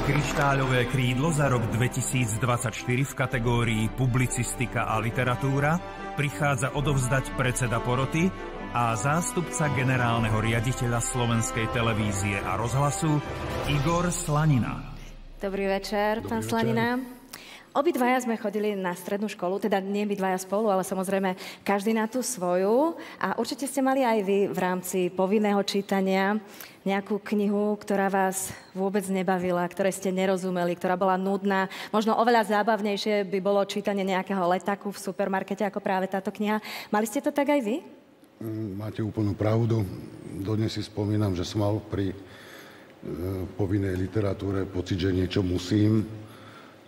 Kryštáľové krídlo za rok 2024 v kategórii Publicistika a literatúra prichádza odovzdať predseda poroty a zástupca generálneho riaditeľa Slovenskej televízie a rozhlasu Igor Slanina. Dobrý večer, pán Slanina. Obidvaja sme chodili na strednú školu, teda nie obidvaja spolu, ale samozrejme každý na tú svoju. A určite ste mali aj vy v rámci povinného čítania nejakú knihu, ktorá vás vôbec nebavila, ktorej ste nerozumeli, ktorá bola nudná. Možno oveľa zábavnejšie by bolo čítanie nejakého letáku v supermarkete ako práve táto kniha. Mali ste to tak aj vy? Máte úplnú pravdu. Dodnes si spomínam, že som mal pri povinnej literatúre pocit, že niečo musím.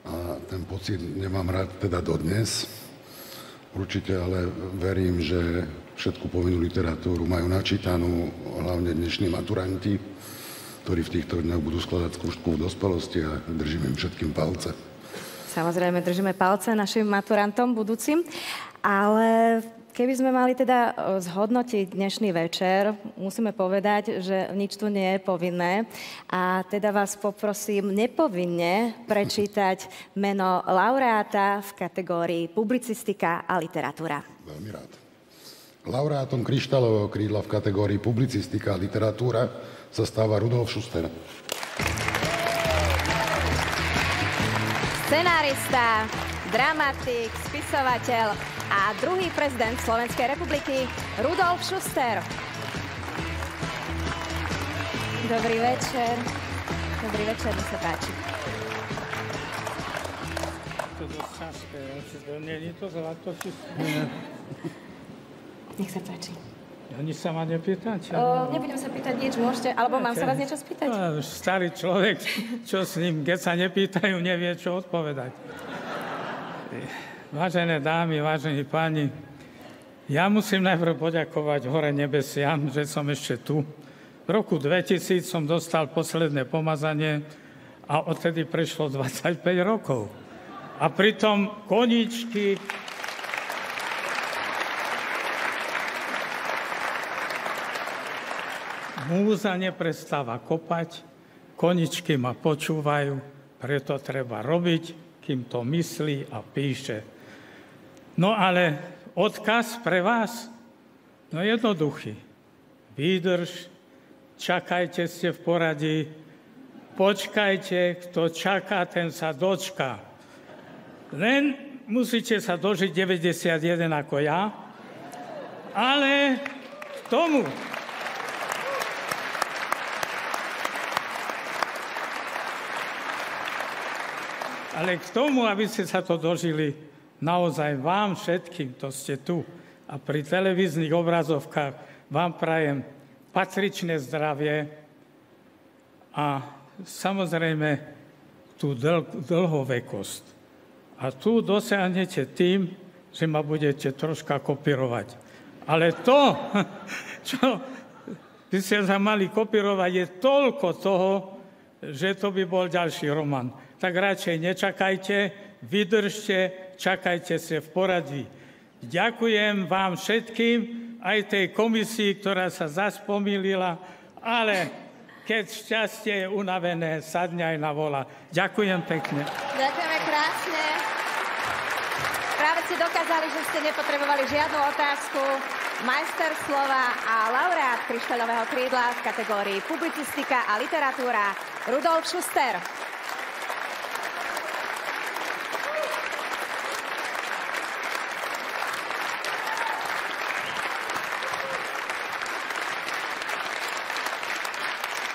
A ten pocit nemám rád teda dodnes. Určite ale verím, že všetku povinnú literatúru majú načítanú, hlavne dnešní maturanti, ktorí v týchto dňoch budú skladať skúšku v dospelosti a držím im všetkým palce. Samozrejme, držíme palce našim maturantom budúcim, ale keby sme mali teda zhodnotiť dnešný večer, musíme povedať, že nič tu nie je povinné. A teda vás poprosím nepovinne prečítať meno laureáta v kategórii Publicistika a literatúra. Veľmi rád. Laureátom Kryštáľového krídla v kategórii Publicistika a literatúra sa stáva Rudolf Schuster. Scenárista, dramatik, spisovateľ a druhý prezident Slovenskej republiky Rudolf Schuster. Dobrý večer. Dobrý večer, mi sa páči. To je dosť ťažké. Nie je to zlato, či... Nech sa páči. Nič sa ma nepýtať? Nebudem sa pýtať nič, môžete, alebo mám sa vás niečo spýtať? Starý človek, čo s ním, keď sa nepýtajú, nevie, čo odpovedať. Vážené dámy, vážení páni, ja musím najprv poďakovať hore nebesiam, že som ešte tu. V roku 2000 som dostal posledné pomazanie a odtedy prešlo 25 rokov. A pritom koníčky... Múza neprestáva kopať, koničky ma počúvajú, preto treba robiť, kým to myslí a píše. No ale odkaz pre vás? No jednoduchý. Výdrž, čakajte, ste v poradí, počkajte, kto čaká, ten sa dočká. Len musíte sa dožiť 91 ako ja, ale k tomu... Ale k tomu, aby ste sa to dožili, naozaj vám všetkým, to ste tu a pri televíznych obrazovkách vám prajem patričné zdravie a samozrejme tú dlhovekosť. A tu dosiahnete tým, že ma budete troška kopírovať. Ale to, čo by ste sa mali kopírovať, je toľko toho, že to by bol ďalší román. Tak radšej nečakajte, vydržte, čakajte sa v poradí. Ďakujem vám všetkým, aj tej komisii, ktorá sa zas pomýlila, ale keď šťastie je unavené, sadne aj na vola. Ďakujem pekne. Ďakujeme krásne. Práve ste dokázali, že ste nepotrebovali žiadnu otázku. Majster slova a laureát Kryštáľového krídla v kategórii Publicistika a literatúra Rudolf Schuster.